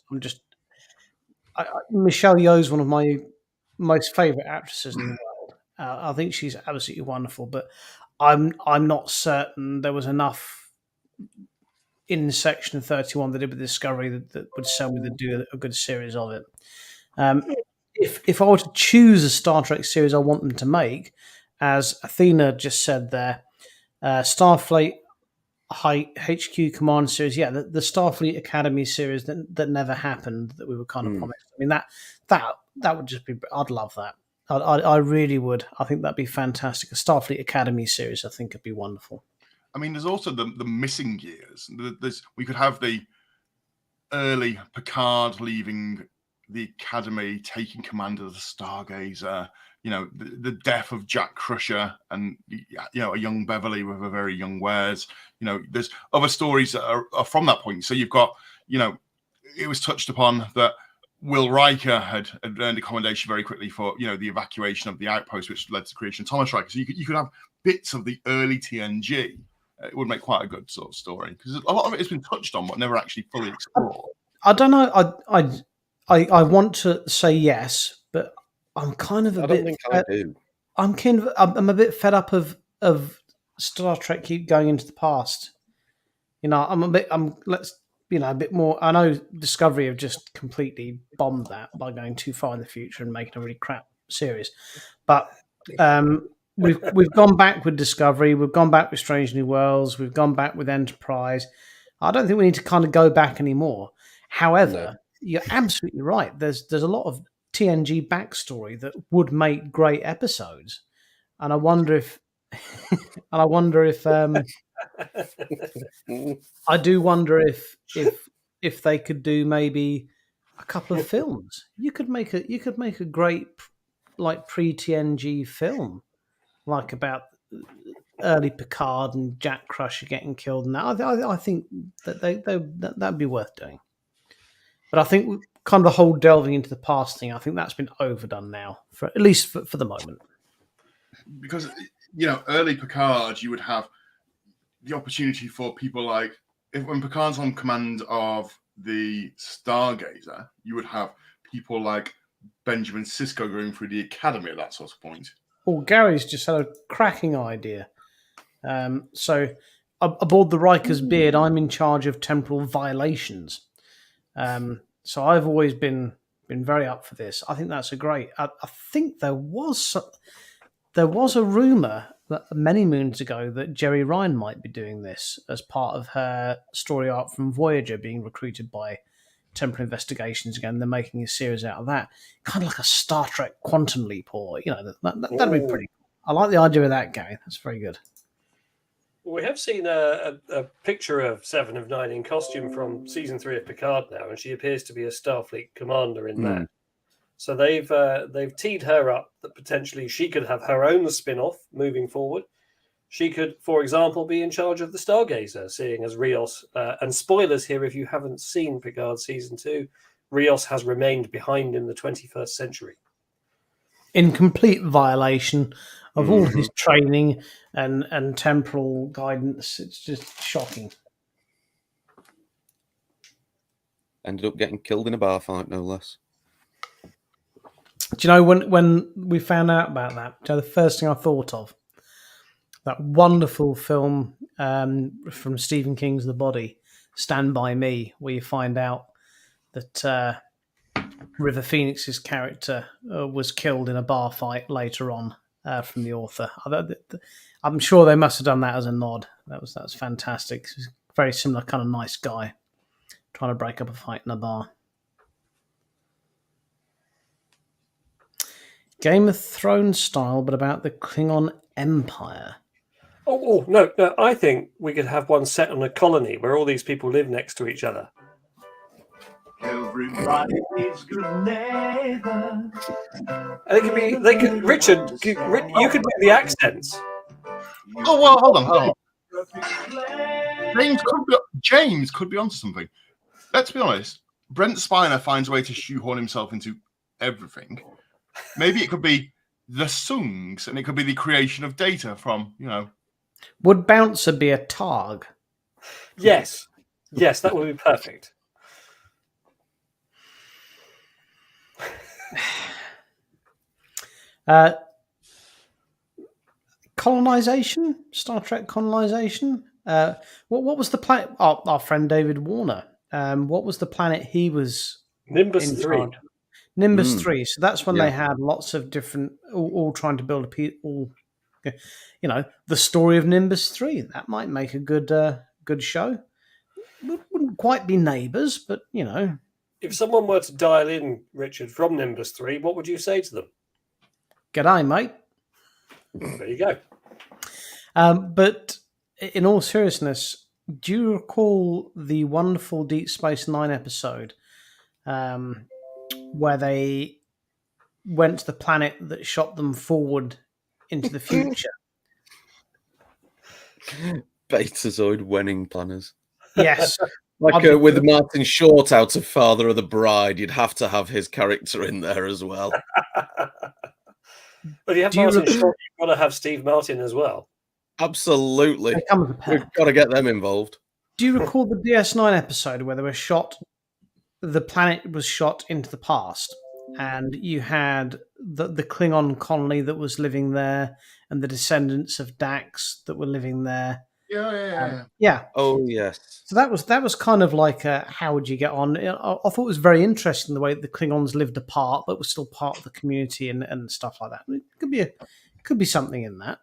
Michelle Yeoh is one of my most favourite actresses in the world. I think she's absolutely wonderful, but I'm not certain there was enough in Section 31 that did with Discovery that would sell me to do a good series of it. If I were to choose a Star Trek series I want them to make, as Athena just said there, Starfleet HQ Command series, the Starfleet Academy series that never happened, that we were kind of promised. I mean, that would just be, I'd love that. I really would. I think that'd be fantastic. A Starfleet Academy series, I think, would be wonderful. I mean, there's also the missing years. We could have the early Picard leaving the Academy, taking command of the Stargazer. The death of Jack Crusher, and a young Beverly with a very young Wares. There's other stories that are from that point. So you've got, it was touched upon that Will Riker had earned a commendation very quickly for the evacuation of the outpost, which led to the creation of Thomas Riker. So you could have bits of the early TNG. It would make quite a good sort of story because a lot of it has been touched on but never actually fully explored. I don't know. I want to say yes, but I'm kind of a bit. I don't think I do. I'm a bit fed up of Star Trek keep going into the past. I'm a bit more. I know Discovery have just completely bombed that by going too far in the future and making a really crap series, but we've gone back with Discovery, we've gone back with Strange New Worlds, we've gone back with Enterprise. I don't think we need to kind of go back anymore. However, you're absolutely right. There's a lot of TNG backstory that would make great episodes, and I wonder if I do wonder if they could do maybe a couple of films. You could make a great like pre-TNG film, like about early Picard and Jack Crusher getting killed. And I think that that'd be worth doing. But I think kind of the whole delving into the past thing, I think that's been overdone now, at least for the moment. Because early Picard, you would have the opportunity for people like when Picard's on command of the Stargazer, you would have people like Benjamin Sisko going through the Academy at that sort of point. Well, Gary's just had a cracking idea. So aboard the Riker's Beard, I'm in charge of temporal violations. So I've always been very up for this. I think that's a great. I think there was a rumor that many moons ago that Jerry Ryan might be doing this as part of her story arc from Voyager, being recruited by Temporal Investigations again. They're making a series out of that, kind of like a Star Trek Quantum Leap, or that'd be pretty cool. I like the idea of that, Gary. That's very good. We have seen a picture of Seven of Nine in costume from season 3 of Picard now, and she appears to be a Starfleet commander in that. So they've teed her up that potentially she could have her own spin-off moving forward. She could, for example, be in charge of the Stargazer, seeing as Rios, and spoilers here if you haven't seen Picard season 2, Rios has remained behind in the 21st century. In complete violation of all his training and temporal guidance. It's just shocking. Ended up getting killed in a bar fight, no less. Do you know when we found out about that? The first thing I thought of, that wonderful film from Stephen King's The Body, Stand By Me, where you find out that River Phoenix's character was killed in a bar fight later on from the author. I'm sure they must have done that as a nod. That was fantastic. He was a very similar kind of nice guy trying to break up a fight in a bar. Game of Thrones style, but about the Klingon Empire. Oh, no. I think we could have one set on a colony where all these people live next to each other. Everybody needs good neighbors. And Richard, you could do the accents. Oh well, hold on. James could be onto something. Let's be honest. Brent Spiner finds a way to shoehorn himself into everything. Maybe it could be the songs, and it could be the creation of data from, Would Bouncer be a Targ? Yes, that would be perfect. Colonization? Star Trek colonization? What was the planet? Our friend David Warner. What was the planet he was Nimbus in 3. charge? Nimbus 3. So that's when Yeah. they had lots of different, all trying to build the story of Nimbus 3. That might make a good show. Wouldn't quite be neighbours, but If someone were to dial in, Richard, from Nimbus 3, what would you say to them? G'day, mate. There you go. But in all seriousness, do you recall the wonderful Deep Space Nine episode where they went to the planet that shot them forward into the future? Betazoid wedding planners. Yes. Like with Martin Short out of Father of the Bride, you'd have to have his character in there as well. But you have Martin Short, you've got to have Steve Martin as well. Absolutely. They come as a pair. We've got to get them involved. Do you recall the DS9 episode where they were shot? The planet was shot into the past, and you had the Klingon colony that was living there, and the descendants of Dax that were living there. Yeah. Oh yes. So that was kind of like how would you get on? I thought it was very interesting the way the Klingons lived apart, but were still part of the community and stuff like that. It could be something in that.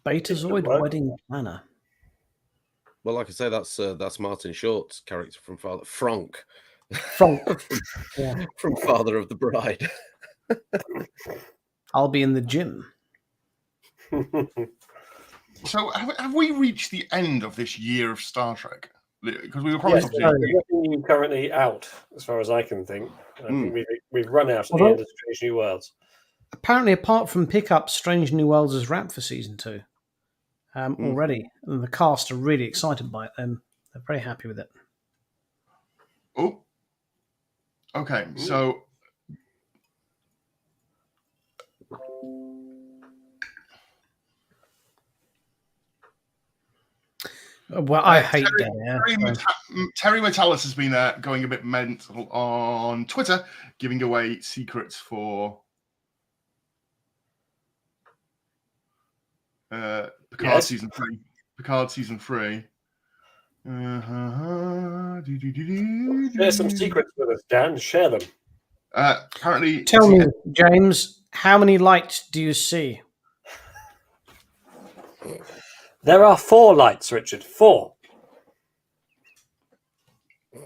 Betazoid wedding planner. Well, like I say, that's Martin Short's character from Father Frank. Yeah. From Father of the Bride. I'll be in the gym. So have we reached the end of this year of Star Trek? Because we were promised. Yes, you're currently out, as far as I can think. I think we've run out at the end of Strange New Worlds. Apparently, apart from pickup, Strange New Worlds is wrapped for season 2 already, and the cast are really excited by it. They're very happy with it. Oh, okay. So Well, I hate dead air. Terry Metalis has been going a bit mental on Twitter, giving away secrets for Picard season 3. Picard season 3. Share some secrets with us, Dan. Share them. Apparently, Tell me, James, how many lights do you see? There are 4 lights, Richard. 4.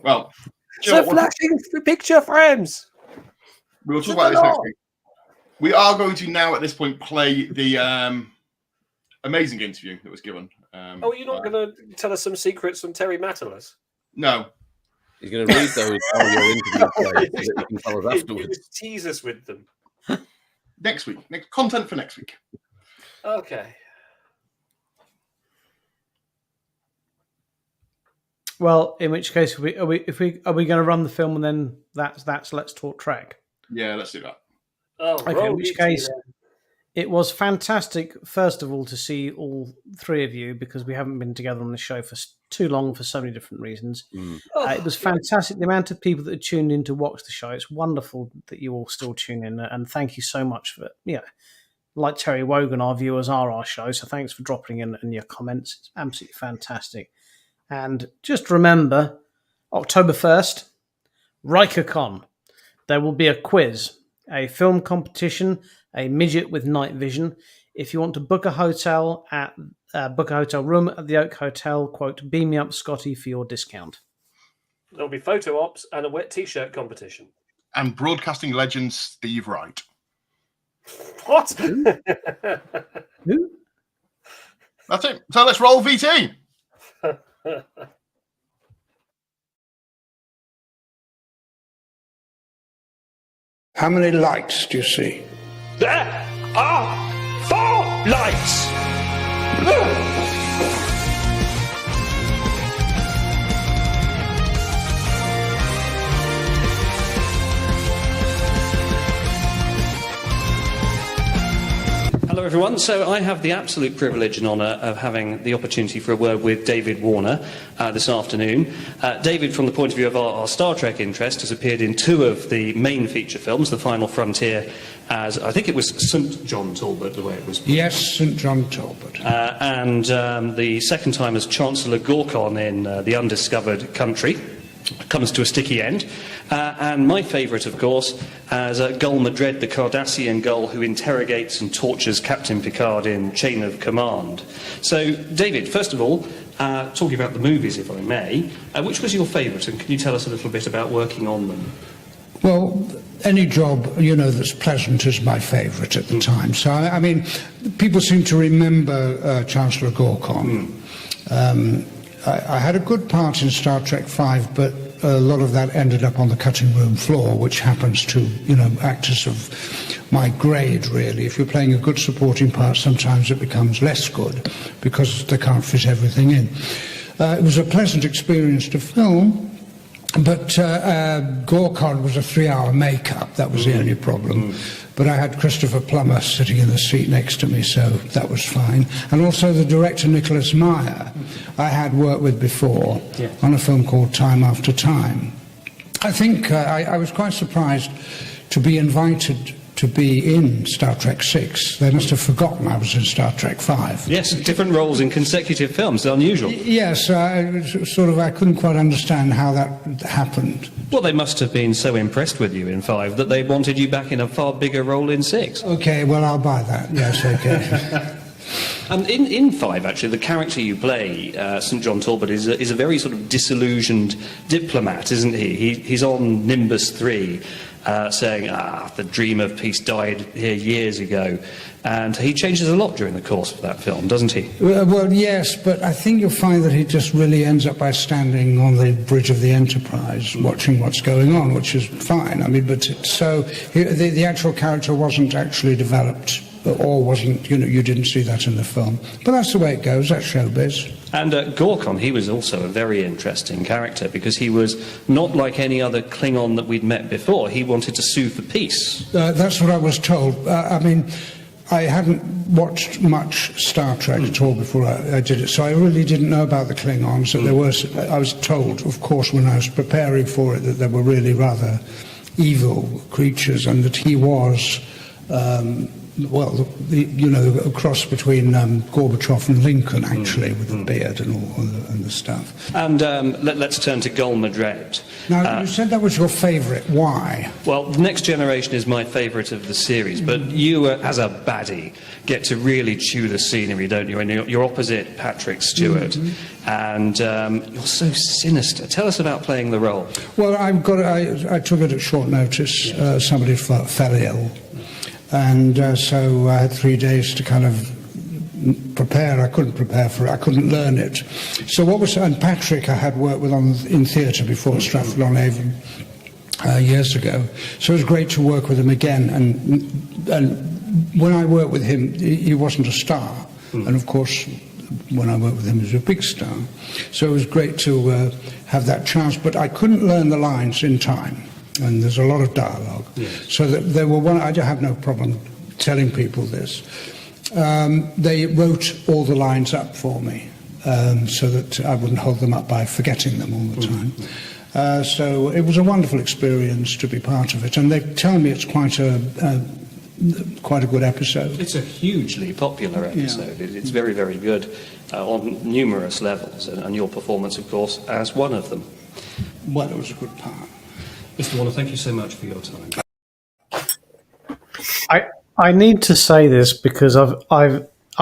Well, so flashing picture frames. We'll talk about this next week. We are going to now, at this point, play the amazing interview that was given. You're not going to tell us some secrets from Terry Matalas? No. He's going to read those on your interview so that you can tell us afterwards. Just tease us with them. Next week. Next content for next week. Okay. Well, in which case, are we going to run the film and then that's Let's Talk Trek? Yeah, let's do that. Oh, okay. In which case, It was fantastic, first of all, to see all three of you, because we haven't been together on the show for too long for so many different reasons. It was fantastic, the amount of people that tuned in to watch the show. It's wonderful that you all still tune in, and thank you so much for, like Terry Wogan, our viewers are our show, so thanks for dropping in and your comments. It's absolutely fantastic. And just remember, October 1st, RikerCon. There will be a quiz, a film competition, a midget with night vision. If you want to book a hotel room at the Oak Hotel, quote, "Beam me up, Scotty," for your discount. There'll be photo ops and a wet t-shirt competition. And broadcasting legend Steve Wright. What? Who? That's it. So let's roll VT. How many lights do you see? There are 4 lights. Hello, everyone. So I have the absolute privilege and honour of having the opportunity for a word with David Warner this afternoon. David, from the point of view of our Star Trek interest, has appeared in 2 of the main feature films, The Final Frontier, as I think it was St. John Talbot, the way it was. Yes, St. John Talbot. And the second time as Chancellor Gorkon in The Undiscovered Country. Comes to a sticky end. And my favourite, of course, as Gul Madred, the Cardassian Gul who interrogates and tortures Captain Picard in Chain of Command. So, David, first of all, talking about the movies, if I may, which was your favourite, and can you tell us a little bit about working on them? Well, any job, that's pleasant is my favourite at the time. So, I mean, people seem to remember Chancellor Gorkon. I had a good part in Star Trek V, but a lot of that ended up on the cutting room floor, which happens to, actors of my grade, really. If you're playing a good supporting part, sometimes it becomes less good because they can't fit everything in. It was a pleasant experience to film, but Gorkon was a 3-hour makeup. That was the only problem. But I had Christopher Plummer sitting in the seat next to me, so that was fine. And also the director, Nicholas Meyer, I had worked with before on a film called Time After Time. I think I was quite surprised to be invited to be in Star Trek VI. They must have forgotten I was in Star Trek V. Yes, different roles in consecutive films, unusual. Yes, I couldn't quite understand how that happened. Well, they must have been so impressed with you in 5 that they wanted you back in a far bigger role in 6. Okay, well, I'll buy that. Yes, okay. And in 5, actually, the character you play, St. John Talbot, is a very sort of disillusioned diplomat, isn't he? He's on Nimbus 3, saying, the dream of peace died here years ago. And he changes a lot during the course of that film, doesn't he? Well, yes, but I think you'll find that he just really ends up by standing on the bridge of the Enterprise, watching what's going on, which is fine. I mean, but the actual character wasn't actually developed, or wasn't, you didn't see that in the film. But that's the way it goes, that's showbiz. And Gorkon, he was also a very interesting character because he was not like any other Klingon that we'd met before. He wanted to sue for peace. That's what I was told. I mean, I hadn't watched much Star Trek at all before I did it, so I really didn't know about the Klingons. That I was told, of course, when I was preparing for it, that they were really rather evil creatures, and that he was, a cross between Gorbachev and Lincoln, actually, with the beard and all and the stuff. And let's turn to Gul Madred. Now, you said that was your favourite. Why? Well, The Next Generation is my favourite of the series, but you, as a baddie, get to really chew the scenery, don't you? And you're opposite Patrick Stewart, and you're so sinister. Tell us about playing the role. Well, I took it at short notice. Somebody fell ill, and so I had 3 days to kind of prepare. I couldn't prepare for it. I couldn't learn it. So and Patrick I had worked with in theatre before, Stratford-on-Avon, years ago. So it was great to work with him again. And when I worked with him, he wasn't a star. And of course, when I worked with him, he was a big star. So it was great to have that chance. But I couldn't learn the lines in time. And there's a lot of dialogue. Yes. So that there were I have no problem telling people this. They wrote all the lines up for me so that I wouldn't hold them up by forgetting them all the time. So it was a wonderful experience to be part of it, and they tell me it's quite a good episode. It's a hugely popular episode. It's very, very good on numerous levels, and your performance, of course, as one of them. Well, it was a good part. Mr. Warner, thank you so much for your time. I need to say this because I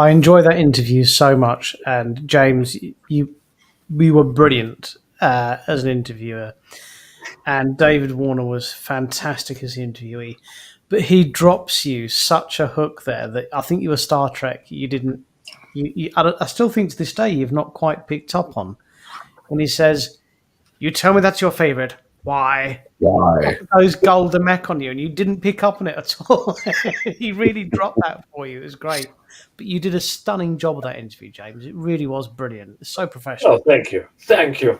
enjoy that interview so much, and James, we were brilliant as an interviewer, and David Warner was fantastic as the interviewee, but he drops you such a hook there that I think you were Star Trek. You didn't. I still think to this day you've not quite picked up on when he says, "You tell me that's your favourite. Why? Why? Those golden mech on you," and you didn't pick up on it at all. He really dropped that for you. It was great. But you did a stunning job of that interview, James. It really was brilliant. It's so professional. Oh, thank you. Thank you.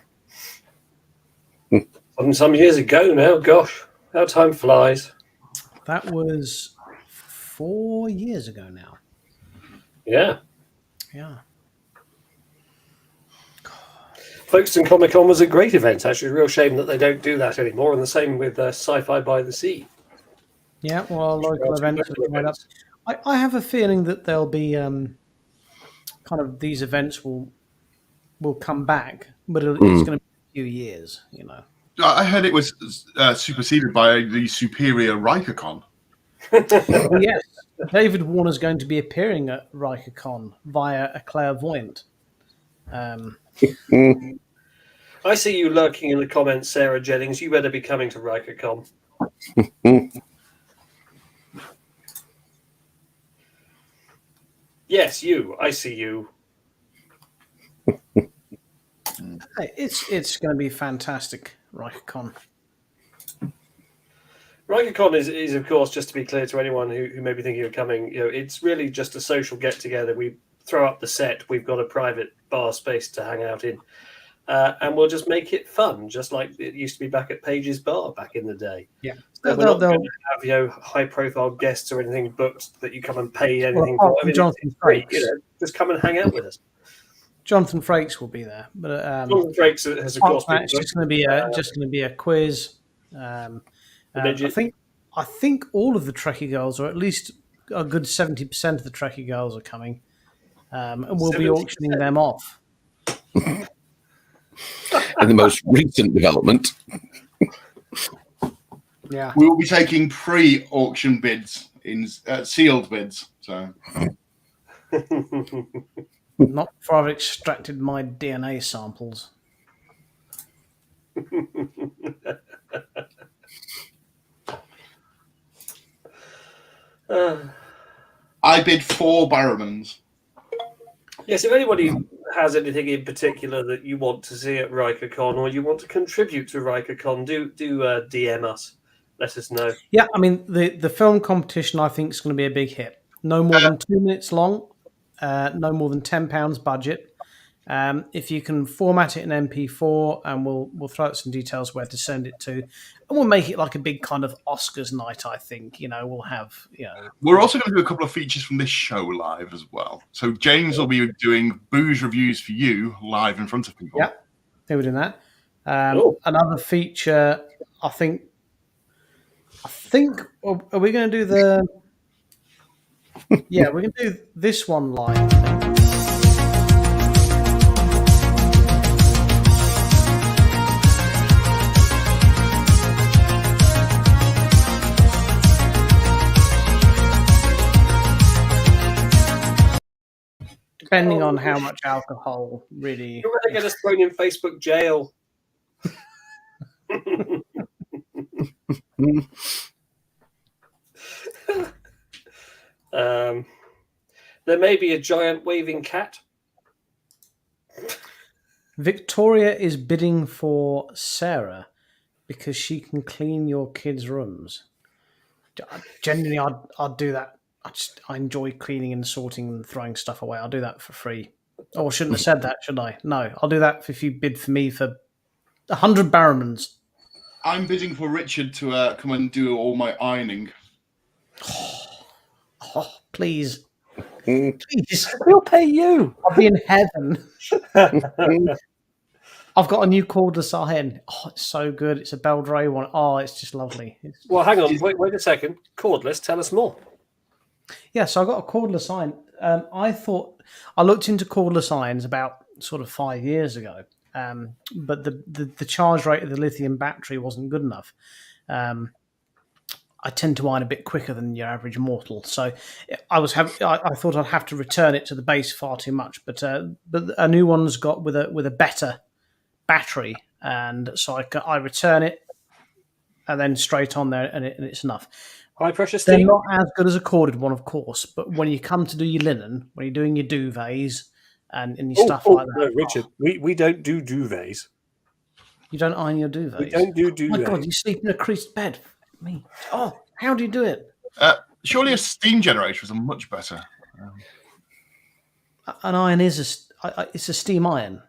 Some years ago now, gosh, how time flies. That was 4 years ago now. Yeah. Yeah. Folkestone Comic Con was a great event. Actually, a real shame that they don't do that anymore. And the same with Sci-Fi by the Sea. Yeah, well, local events are coming up. I have a feeling that there'll be kind of these events will come back, but it's going to be a few years, you know. I heard it was superseded by the superior RikerCon. Well, yes, David Warner's going to be appearing at RikerCon via a clairvoyant. I see you lurking in the comments, Sarah Jennings. You better be coming to RikerCon. Yes, you. I see you. Hey, it's going to be fantastic, RikerCon. RikerCon is, of course, just to be clear to anyone who may be thinking of coming, it's really just a social get-together. We throw up the set. We've got a private bar space to hang out in. And we'll just make it fun, just like it used to be back at Page's Bar back in the day. Yeah. So we're not going to have high-profile guests or anything booked that you come and pay anything for. I mean, Jonathan free, Frakes. just come and hang out with us. Jonathan Frakes will be there, but Jonathan Frakes has, of course, been it's just going to be a quiz. I think all of the Trekkie girls, or at least a good 70% of the Trekkie girls, are coming, and we'll be auctioning them off. In the most recent development. Yeah, We will be taking pre-auction bids in sealed bids. So, not before I've extracted my DNA samples. I bid 4 Barrowmans. Yes, if anybody has anything in particular that you want to see at RikerCon or you want to contribute to RikerCon, do DM us. Let us know. Yeah, I mean, the film competition, I think, is going to be a big hit. No more than 2 minutes long, no more than £10 budget. If you can format it in MP4, and we'll throw out some details where to send it to, and we'll make it like a big kind of Oscars night. I think we'll have We're also going to do a couple of features from this show live as well. So James will be doing booze reviews for you live in front of people. Yeah, they were doing that. Another feature, I think. Are we going to do the? Yeah, we're going to do this one live. Depending on how much alcohol, really. You're going to get us thrown in Facebook jail. There may be a giant waving cat. Victoria is bidding for Sarah because she can clean your kids' rooms. Genuinely, I'd do that. I enjoy cleaning and sorting and throwing stuff away. I'll do that for free. Oh, I shouldn't have said that, should I? No, I'll do that if you bid for me for 100 Barrowmans. I'm bidding for Richard to come and do all my ironing. Oh, please. Mm. Please. We'll pay you. I'll be in heaven. I've got a new cordless iron. Oh, it's so good. It's a Beldray one. Oh, it's just lovely. Well, hang on. Wait a second. Cordless, tell us more. Yeah, so I got a cordless iron. I looked into cordless irons about sort of 5 years ago, but the charge rate of the lithium battery wasn't good enough. I tend to iron a bit quicker than your average mortal, so I thought I'd have to return it to the base far too much. But a new one's got with a better battery, and so I return it and then straight on there, and it's enough. High pressure They're steam. not as good as a corded one, of course, but when you come to do your linen, when you're doing your duvets and your stuff like that, No, Richard, we don't do duvets. you don't iron your duvets. We don't do Oh duvets. my God, you sleep in a creased bed. Me. Oh, how do you do it? Surely a steam generator is a much better. An iron is it's a steam iron.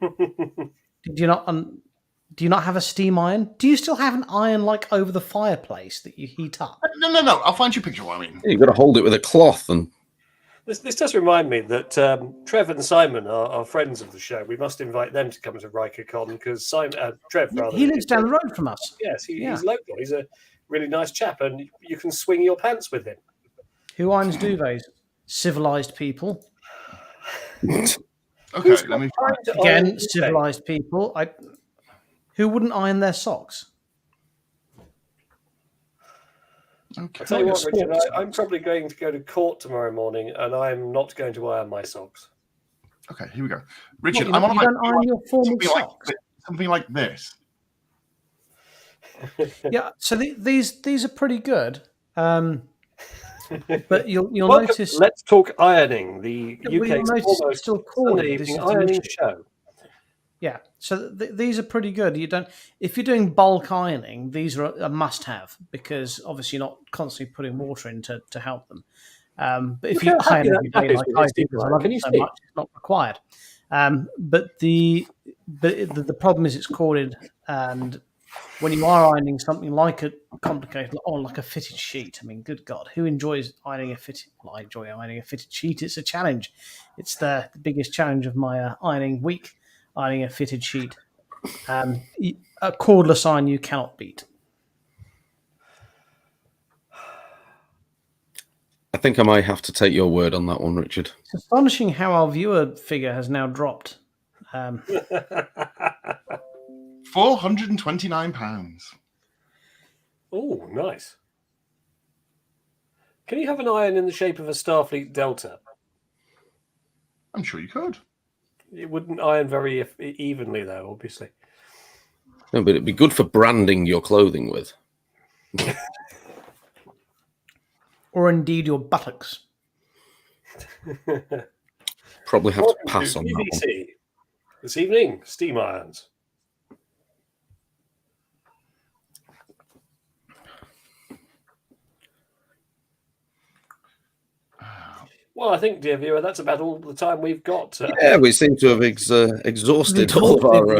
Do you not have a steam iron? Do you still have an iron like over the fireplace that you heat up? No. I'll find you a picture of what I mean. You've got to hold it with a cloth. And This does remind me that Trev and Simon are friends of the show. We must invite them to come to RikerCon because Trev, rather, He lives down the road from us. Yes, he's local. He's a really nice chap, and you can swing your pants with him. Who irons duvets? Civilized people. Okay, let me. Again, civilized people. Who wouldn't iron their socks? Okay. I'll tell you what, Richard, I'm probably going to go to court tomorrow morning, and I'm not going to iron my socks. Okay, here we go. Richard, What, you don't iron your formal something socks? Something like this. Yeah, so these are pretty good. But you'll Welcome notice. to Let's Talk Ironing, the you'll UK's notice almost it's still called Sunday this evening is an ironing issue. show. Yeah, so these are pretty good. If you're doing bulk ironing, these are a must-have because obviously you're not constantly putting water in to help them. But if you iron every day like I do, because I love it so much, it's not required. But the problem is it's corded, and when you are ironing something like a complicated or like a fitted sheet, I mean, good God, who enjoys ironing a fitted? Well, I enjoy ironing a fitted sheet. It's a challenge. It's the biggest challenge of my ironing week. Ironing a fitted sheet. A cordless iron you cannot beat. I think I might have to take your word on that one, Richard. It's astonishing how our viewer figure has now dropped. £429. Oh, nice. Can you have an iron in the shape of a Starfleet Delta? I'm sure you could. It wouldn't iron very evenly, though, obviously. No, but it'd be good for branding your clothing with. Or indeed your buttocks. Probably have to pass on that one. BBC. This evening, steam irons. Well, I think, dear viewer, that's about all the time we've got. Yeah, we seem to have exhausted all of our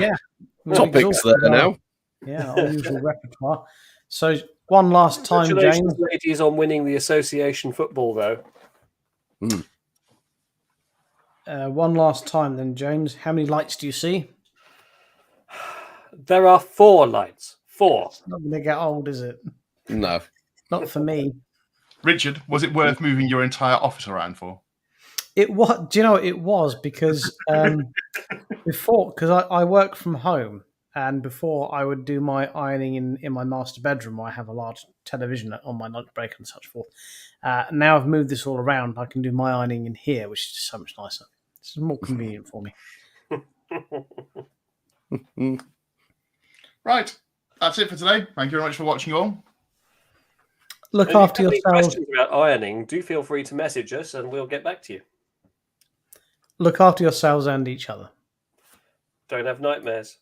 topics there now. Yeah, our usual repertoire. So one last time, James. Congratulations, ladies, on winning the association football, though. One last time, then, James. How many lights do you see? There are 4 lights. 4. It's not going to get old, is it? No. Not for me. Richard, was it worth moving your entire office around for? It was. Do you know it was because before, because I work from home, and before I would do my ironing in my master bedroom, where I have a large television on my lunch break and such forth. Now I've moved this all around. I can do my ironing in here, which is just so much nicer. It's more convenient for me. Right, that's it for today. Thank you very much for watching, all. Look after If you have yourselves. any questions about ironing, do feel free to message us, and we'll get back to you. Look after yourselves and each other. Don't have nightmares.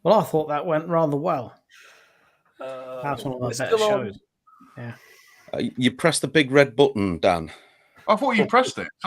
Well, I thought that went rather well. That's one of our it's better still on. shows. Yeah. You press the big red button, Dan. I thought you pressed it.